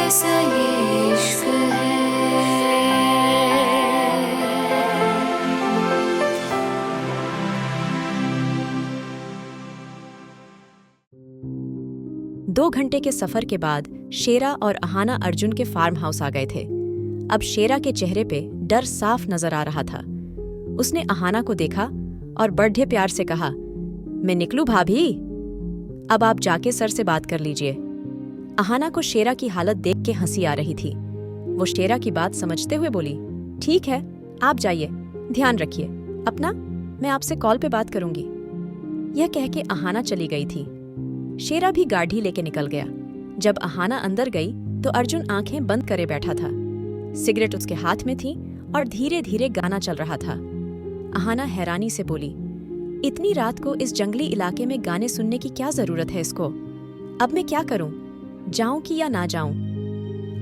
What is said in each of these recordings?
कैसा ये इश्क है। 2 घंटे के सफर के बाद शेरा और अहाना अर्जुन के फार्म हाउस आ गए थे। अब शेरा के चेहरे पे डर साफ नजर आ रहा था। उसने अहाना को देखा और बड़े प्यार से कहा, मैं निकलूं भाभी? अब आप जाके सर से बात कर लीजिए। अहाना को शेरा की हालत देख के हंसी आ रही थी। वो शेरा की बात समझते हुए बोली, ठीक है, आप जाइए, ध्यान रखिए अपना, मैं आपसे कॉल पे बात करूंगी। यह कह के अहाना चली गई थी। शेरा भी गाड़ी लेके निकल गया। जब अहाना अंदर गई तो अर्जुन आंखें बंद करे बैठा था। सिगरेट उसके हाथ में थी और धीरे धीरे गाना चल रहा था। अहाना हैरानी से बोली, इतनी रात को इस जंगली इलाके में गाने सुनने की क्या जरूरत है इसको? अब मैं क्या करूं? जाऊं कि या ना जाऊं?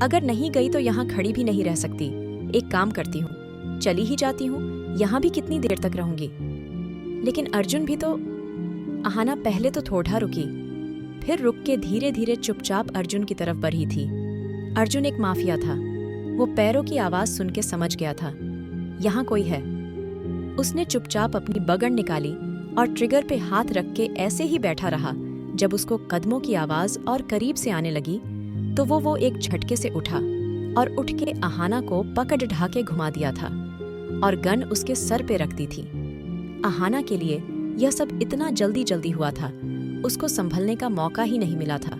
अगर नहीं गई तो यहाँ खड़ी भी नहीं रह सकती। एक काम करती हूँ, चली ही जाती हूँ, यहाँ भी कितनी देर तक रहूंगी। लेकिन अर्जुन भी तो। अहाना पहले तो थोड़ा रुकी, फिर रुक के धीरे धीरे चुपचाप अर्जुन की तरफ बढ़ी थी। अर्जुन एक माफिया था। वो पैरों की आवाज सुन के समझ गया था, यहाँ कोई है। उसने चुपचाप अपनी बगन निकाली और ट्रिगर पे हाथ रख के ऐसे ही बैठा रहा। जब उसको कदमों की आवाज और करीब से आने लगी तो वो एक झटके से उठा और उठ के अहाना को पकड़ ढा के घुमा दिया था और गन उसके सर पे रख दी थी। अहाना के लिए यह सब इतना जल्दी जल्दी हुआ था, उसको संभलने का मौका ही नहीं मिला था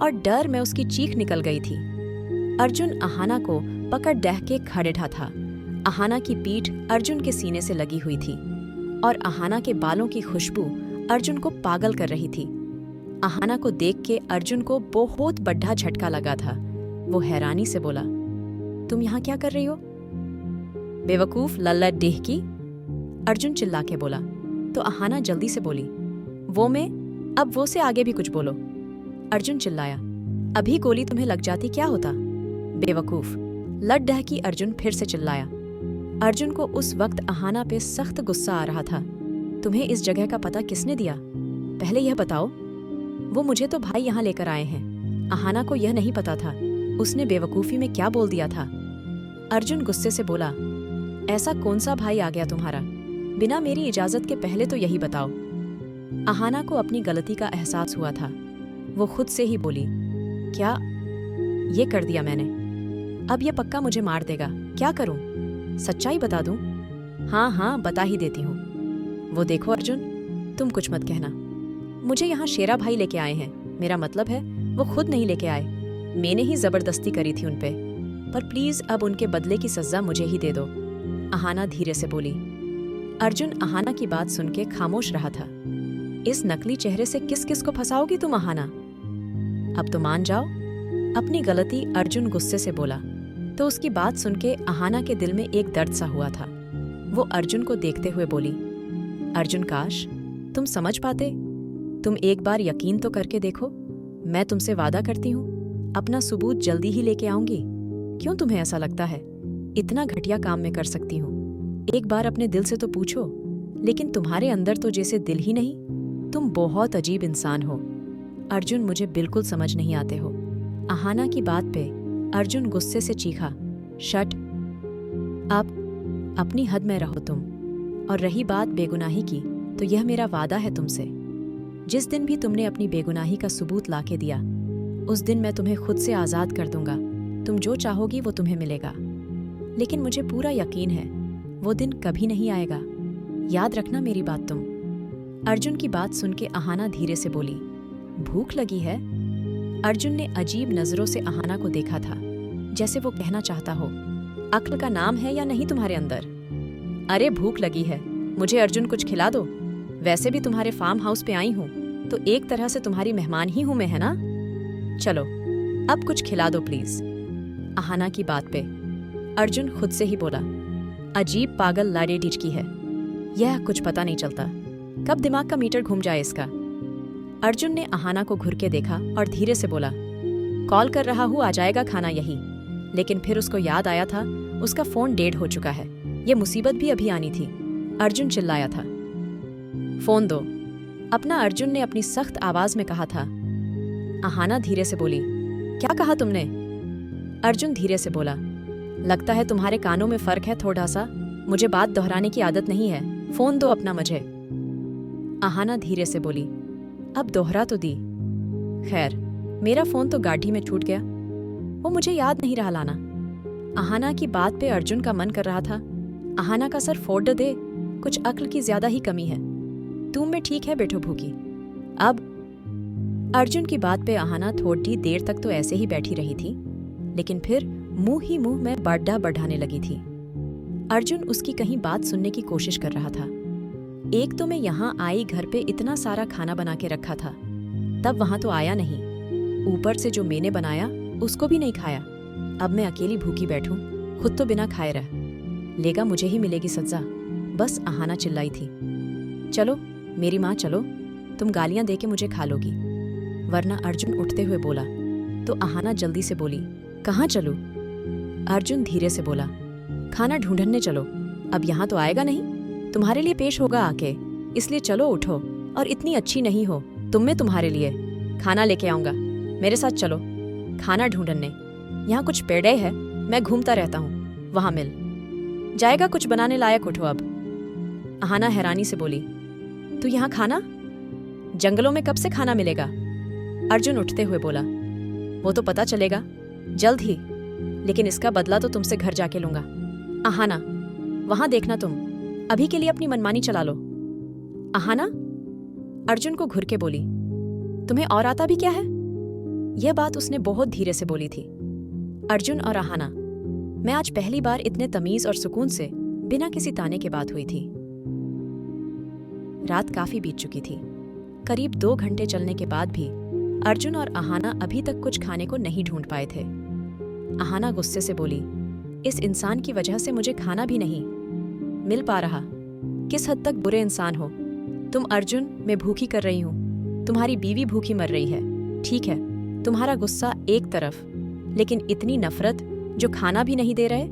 और डर में उसकी चीख निकल गई थी। अर्जुन अहाना को पकड़ दह के खड़े ढा था। अहाना की पीठ अर्जुन के सीने से लगी हुई थी और अहाना के बालों की खुशबू अर्जुन को पागल कर रही थी। अहाना को देख के अर्जुन को बहुत बड़ा झटका लगा था। वो हैरानी से बोला, तुम यहाँ क्या कर रही हो? बेवकूफ लल्ला डेहकी, अर्जुन चिल्ला के बोला। तो अहाना जल्दी से बोली, वो मैं? अब वो से आगे भी कुछ बोलो। अर्जुन चिल्लाया, अभी गोली तुम्हें लग जाती क्या होता? बेवकूफ, लट डहकी अर्जुन फिर से चिल्लाया। अर्जुन को उस वक्त अहाना पे सख्त गुस्सा आ रहा था। तुम्हें इस जगह का पता किसने दिया? पहले यह बताओ। वो मुझे तो भाई यहाँ लेकर आए हैं। अहाना को यह नहीं पता था उसने बेवकूफी में क्या बोल दिया था। अर्जुन गुस्से से बोला, ऐसा कौन सा भाई आ गया तुम्हारा? बिना मेरी इजाजत के पहले तो यही बताओ। अहाना को अपनी गलती का एहसास हुआ था। वो खुद से ही बोली, क्या ये कर दिया मैंने? अब ये पक्का मुझे मार देगा, क्या करूं? सच्चाई बता दूं? हाँ, बता ही देती हूँ। वो देखो अर्जुन, तुम कुछ मत कहना। मुझे यहाँ शेरा भाई लेके आए हैं। मेरा मतलब है वो खुद नहीं लेके आए, मैंने ही जबरदस्ती करी थी उनपे। पर प्लीज अब उनके बदले की सजा मुझे ही दे दो। अहाना धीरे से बोली। अर्जुन अहाना की बात सुन के खामोश रहा था। इस नकली चेहरे से किस किस को फंसाओगी तुम अहाना? अब तो मान जाओ अपनी गलती, अर्जुन गुस्से से बोला। तो उसकी बात सुन के अहाना के दिल में एक दर्द सा हुआ था। वो अर्जुन को देखते हुए बोली, अर्जुन काश तुम समझ पाते। तुम एक बार यकीन तो करके देखो। मैं तुमसे वादा करती हूँ अपना सबूत जल्दी ही लेके आऊंगी। क्यों तुम्हें ऐसा लगता है इतना घटिया काम मैं कर सकती हूँ? एक बार अपने दिल से तो पूछो। लेकिन तुम्हारे अंदर तो जैसे दिल ही नहीं। तुम बहुत अजीब इंसान हो अर्जुन, मुझे बिल्कुल समझ नहीं आते हो। अहाना की बात पे अर्जुन गुस्से से चीखा, शट अब अपनी हद में रहो तुम। और रही बात बेगुनाही की, तो यह मेरा वादा है तुमसे, जिस दिन भी तुमने अपनी बेगुनाही का सबूत लाके दिया उस दिन मैं तुम्हें खुद से आज़ाद कर दूंगा। तुम जो चाहोगी वो तुम्हें मिलेगा। लेकिन मुझे पूरा यकीन है वो दिन कभी नहीं आएगा। याद रखना मेरी बात तुम। अर्जुन की बात सुन के अहाना धीरे से बोली, भूख लगी है? अर्जुन ने अजीब नजरों से अहाना को देखा था, जैसे वो कहना चाहता हो, अक्ल का नाम है या नहीं तुम्हारे अंदर? अरे भूख लगी है मुझे अर्जुन, कुछ खिला दो। वैसे भी तुम्हारे फार्म हाउस पे आई हूँ तो एक तरह से तुम्हारी मेहमान ही हूं मैं, है ना? चलो अब कुछ खिला दो प्लीज। अहाना की बात पे अर्जुन खुद से ही बोला, अजीब पागल लाड़े डिचकी है यह, कुछ पता नहीं चलता कब दिमाग का मीटर घूम जाए इसका। अर्जुन ने अहाना को घुर के देखा और धीरे से बोला, कॉल कर रहा हूँ, आ जाएगा खाना यही। लेकिन फिर उसको याद आया था उसका फोन डेड हो चुका है, ये मुसीबत भी अभी आनी थी। अर्जुन चिल्लाया था, फोन दो अपना। अर्जुन ने अपनी सख्त आवाज में कहा था। अहाना धीरे से बोली, क्या कहा तुमने? अर्जुन धीरे से बोला, लगता है तुम्हारे कानों में फर्क है थोड़ा सा। मुझे बात दोहराने की आदत नहीं है। फोन दो अपना मुझे। अहाना धीरे से बोली, अब दोहरा तो दी। खैर, मेरा फोन तो गाड़ी में छूट गया, वो मुझे याद नहीं रहा लाना। अहाना की बात पे अर्जुन का मन कर रहा था। अहाना का सर फोड़ दे, कुछ अक्ल की ज्यादा ही कमी है। तुम में ठीक है बेटो भूखी। अब अर्जुन की बात पे अहाना थोड़ी देर तक तो ऐसे ही बैठी रही थी, लेकिन फिर मुंह ही मुंह में बड्डा बढ़ाने लगी थी। अर्जुन उसकी कहीं बात सुनने की कोशिश कर रहा था। एक तो मैं यहाँ आई, घर पे इतना सारा खाना बना के रखा था, तब वहां तो आया नहीं। ऊपर से जो मैंने बनाया उसको भी नहीं खाया। अब मैं अकेली भूखी बैठूं, खुद तो बिना खाए रह। लेगा मुझे ही मिलेगी सजा। बस अहाना चिल्लाई थी। चलो मेरी माँ, चलो, तुम गालियां दे के मुझे खा लोगी, वरना। अर्जुन उठते हुए बोला। तो अहाना जल्दी से बोली, कहाँ चलूं? अर्जुन धीरे से बोला, खाना ढूंढने चलो। अब यहाँ तो आएगा नहीं, तुम्हारे लिए पेश होगा आके, इसलिए चलो उठो। और इतनी अच्छी नहीं हो तुम, मैं तुम्हारे लिए खाना लेके आऊंगा। मेरे साथ चलो खाना ढूंढने। यहाँ कुछ पेड़े है, मैं घूमता रहता हूँ, वहां मिल जाएगा कुछ बनाने लायक। उठो अब। अहाना हैरानी से बोली, तू यहाँ खाना? जंगलों में कब से खाना मिलेगा? अर्जुन उठते हुए बोला, वो तो पता चलेगा जल्द ही, लेकिन इसका बदला तो तुमसे घर जाके लूंगा। अहाना, वहां देखना तुम, अभी के लिए अपनी मनमानी चला लो। अहाना अर्जुन को घुर के बोली, तुम्हें और आता भी क्या है? यह बात उसने बहुत धीरे से बोली थी। अर्जुन और अहाना, मैं आज पहली बार इतने तमीज और सुकून से बिना किसी ताने के बात हुई थी। रात काफी बीत चुकी थी। करीब 2 घंटे चलने के बाद भी अर्जुन और अहाना अभी तक कुछ खाने को नहीं ढूंढ पाए थे। अहाना गुस्से से बोली, इस इंसान की वजह से मुझे खाना भी नहीं मिल पा रहा। किस हद तक बुरे इंसान हो तुम अर्जुन। मैं भूखी कर रही हूँ, तुम्हारी बीवी भूखी मर रही है। ठीक है, तुम्हारा गुस्सा एक तरफ, लेकिन इतनी नफरत जो खाना भी नहीं दे रहे।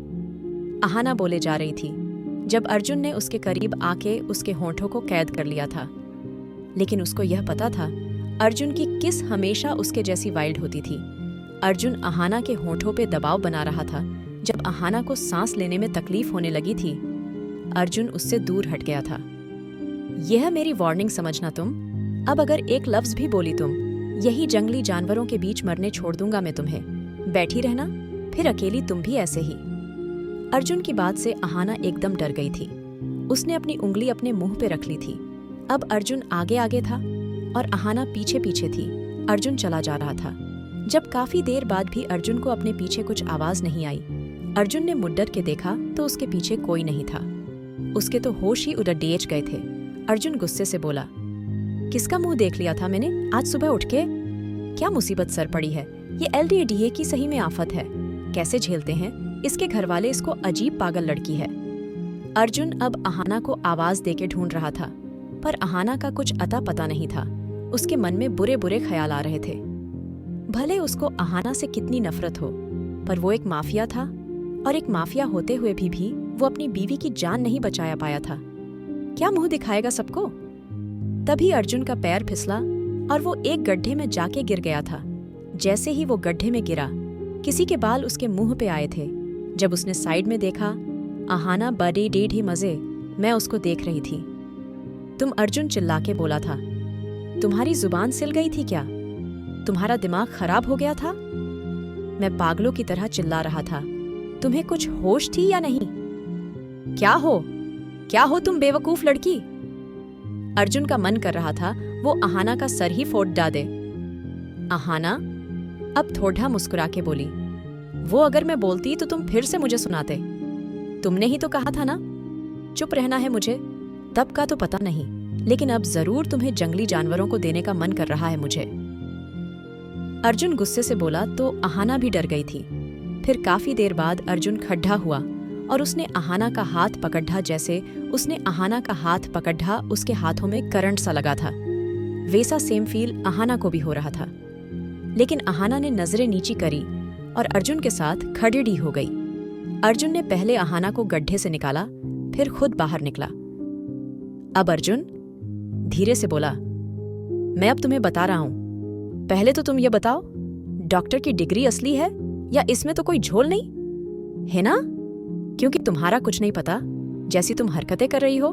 अहाना बोले जा रही थी जब अर्जुन ने उसके करीब आके उसके होंठों को कैद कर लिया था। लेकिन उसको यह पता था अर्जुन की किस हमेशा उसके जैसी वाइल्ड होती थी। अर्जुन अहाना के होंठों पे दबाव बना रहा था। जब अहाना को सांस लेने में तकलीफ होने लगी थी, अर्जुन उससे दूर हट गया था। यह मेरी वार्निंग समझना तुम। अब अगर एक लफ्ज भी बोली तुम, यही जंगली जानवरों के बीच मरने छोड़ दूंगा मैं तुम्हें। बैठी रहना, फिर अकेली तुम भी ऐसे ही। अर्जुन की बात से अहाना एकदम डर गई थी। उसने अपनी उंगली अपने मुंह पे रख ली थी। अब अर्जुन आगे आगे था और अहाना पीछे पीछे थी। अर्जुन चला जा रहा था। जब काफी देर बाद भी अर्जुन को अपने पीछे कुछ आवाज नहीं आई, अर्जुन ने मुड़ के देखा तो उसके पीछे कोई नहीं था। उसके तो होश ही उड़ेज गए थे। अर्जुन गुस्से से बोला, किसका मुंह देख लिया था मैंने आज सुबह उठ के? क्या मुसीबत सर पड़ी है? ये LDA की सही में आफत है। कैसे झेलते हैं इसके घर वाले इसको? अजीब पागल लड़की है। अर्जुन अब अहाना को आवाज देके ढूंढ रहा था, पर अहाना का कुछ अता पता नहीं था। उसके मन में बुरे बुरे ख्याल आ रहे थे। भले उसको अहाना से कितनी नफरत हो, पर वो एक माफिया था, और एक माफिया होते हुए भी वो अपनी बीवी की जान नहीं बचाया पाया था। क्या मुंह दिखाएगा सबको? तभी अर्जुन का पैर फिसला और वो एक गड्ढे में जाके गिर गया था। जैसे ही वो गड्ढे में गिरा, किसी के बाल उसके मुंह पे आए थे। जब उसने साइड में देखा, अहाना बड़ी डेढ़ ही मजे मैं उसको देख रही थी। तुम? अर्जुन चिल्ला के बोला था। तुम्हारी जुबान सिल गई थी क्या? तुम्हारा दिमाग खराब हो गया था? मैं पागलों की तरह चिल्ला रहा था। तुम्हें कुछ होश थी या नहीं? क्या हो तुम बेवकूफ लड़की? अर्जुन का मन कर रहा था वो अहाना का सर ही फोड़ दे। अहाना अब थोड़ा मुस्कुरा के बोली, वो अगर मैं बोलती तो तुम फिर से मुझे सुनाते। तुमने ही तो कहा था ना चुप रहना है मुझे। तब का तो पता नहीं, लेकिन अब जरूर तुम्हें जंगली जानवरों को देने का मन कर रहा है मुझे। अर्जुन गुस्से से बोला तो अहाना भी डर गई थी। फिर काफी देर बाद अर्जुन खड्डा हुआ और उसने अहाना का हाथ पकड़ा। जैसे उसने अहाना का हाथ पकड़ा, उसके हाथों में करंट सा लगा था। वैसा सेम फील अहाना को भी हो रहा था। लेकिन अहाना ने नजरें नीची करी और अर्जुन के साथ खड़ी हो गई। अर्जुन ने पहले अहाना को गड्ढे से निकाला, फिर खुद बाहर निकला। अब अर्जुन धीरे से बोला, मैं अब तुम्हें बता रहा हूं। पहले तो तुम ये बताओ, डॉक्टर की डिग्री असली है या इसमें तो कोई झोल नहीं है ना? क्योंकि तुम्हारा कुछ नहीं पता, जैसी तुम हरकतें कर रही हो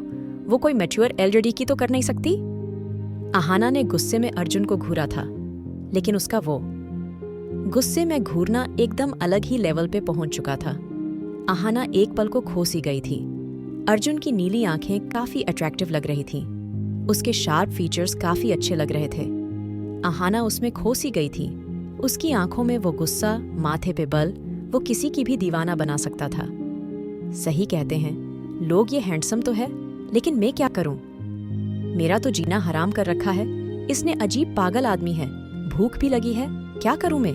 वो कोई मैच्योर एलरेडी की तो कर नहीं सकती। अहाना ने गुस्से में अर्जुन को घूरा था, लेकिन उसका वो गुस्से में घूरना एकदम अलग ही लेवल पे पहुंच चुका था। अहाना एक पल को खो सी गई थी। अर्जुन की नीली आंखें काफी अट्रैक्टिव लग रही थीं। उसके शार्प फीचर्स काफी अच्छे लग रहे थे। अहाना उसमें खो सी गई थी। उसकी आंखों में वो गुस्सा, माथे पे बल, वो किसी की भी दीवाना बना सकता था। सही कहते हैं लोग, ये हैंडसम तो है, लेकिन मैं क्या करूं? मेरा तो जीना हराम कर रखा है। इसने अजीब पागल आदमी है, भूख भी लगी है, क्या करूं मैं?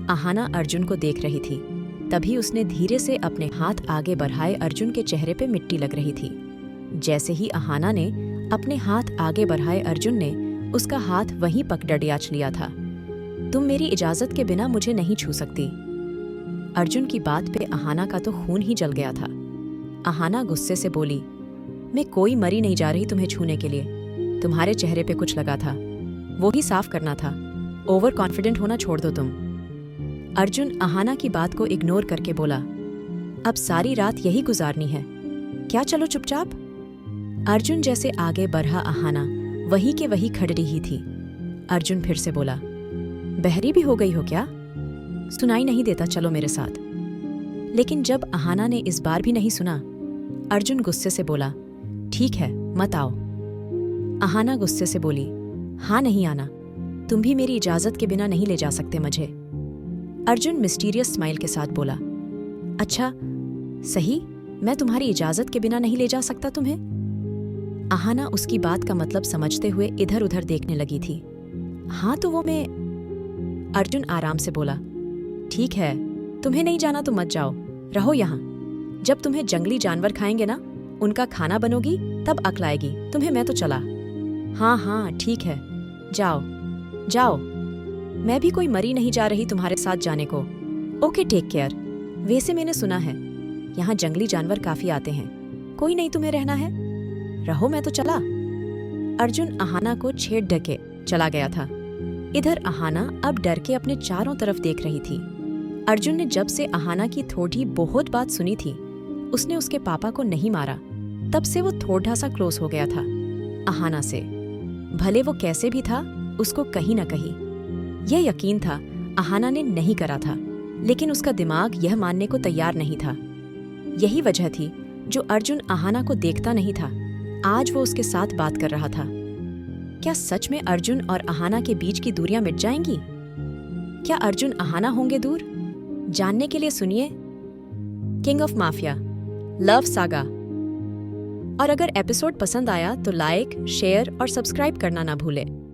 अहाना अर्जुन को देख रही थी। तभी उसने धीरे से अपने हाथ आगे बढ़ाए। अर्जुन के चेहरे पे मिट्टी लग रही थी। जैसे ही अहाना ने अपने हाथ आगे बढ़ाए, अर्जुन ने उसका हाथ वहीं पकड़ लिया था। तुम मेरी इजाजत के बिना मुझे नहीं छू सकती। अर्जुन की बात पे अहाना का तो खून ही जल गया था। अहाना गुस्से से बोली, मैं कोई मरी नहीं जा रही तुम्हें छूने के लिए। तुम्हारे चेहरे पे कुछ लगा था, वो ही साफ करना था। ओवर कॉन्फिडेंट होना छोड़ दो तुम। अर्जुन अहाना की बात को इग्नोर करके बोला, अब सारी रात यही गुजारनी है क्या? चलो चुपचाप। अर्जुन जैसे आगे बढ़ा, अहाना वही के वही खड़ी ही थी। अर्जुन फिर से बोला, बहरी भी हो गई हो क्या? सुनाई नहीं देता, चलो मेरे साथ। लेकिन जब अहाना ने इस बार भी नहीं सुना, अर्जुन गुस्से से बोला, ठीक है मत आओ। अहाना गुस्से से बोली, हाँ नहीं आना, तुम भी मेरी इजाजत के बिना नहीं ले जा सकते मुझे। अर्जुन मिस्टीरियस स्माइल के साथ बोला, अच्छा सही, मैं तुम्हारी इजाजत के बिना नहीं ले जा सकता तुम्हें? अहाना उसकी बात का मतलब समझते हुए इधर उधर देखने लगी थी। हाँ तो वो मैं। अर्जुन आराम से बोला, ठीक है तुम्हें नहीं जाना तो मत जाओ, रहो यहाँ। जब तुम्हें जंगली जानवर खाएंगे ना, उनका खाना बनोगी, तब अक्ल आएगी तुम्हें। मैं तो चला। हाँ हाँ ठीक है, जाओ जाओ, मैं भी कोई मरी नहीं जा रही तुम्हारे साथ जाने को। Okay take care. वैसे मैंने सुना है यहाँ जंगली जानवर काफी आते हैं, कोई नहीं तुम्हें रहना है, रहो मैं तो चला। अर्जुन अहाना को छेड़ ढके चला गया था। इधर अहाना अब डर के अपने चारों तरफ देख रही थी। अर्जुन ने जब से अहाना की थोड़ी बहुत बात सुनी थी, उसने उसके पापा को नहीं मारा, तब से वो थोड़ा सा क्लोज हो गया था अहाना से। भले वो कैसे भी था, उसको कहीं न कहीं यह यकीन था अहाना ने नहीं करा था, लेकिन उसका दिमाग यह मानने को तैयार नहीं था। यही वजह थी जो अर्जुन अहाना को देखता नहीं था, आज वो उसके साथ बात कर रहा था। क्या सच में अर्जुन और अहाना के बीच की दूरियां मिट जाएंगी? क्या अर्जुन अहाना होंगे दूर? जानने के लिए सुनिए king of mafia love saga. और अगर एपिसोड पसंद आया तो लाइक, शेयर और सब्सक्राइब करना ना भूलें।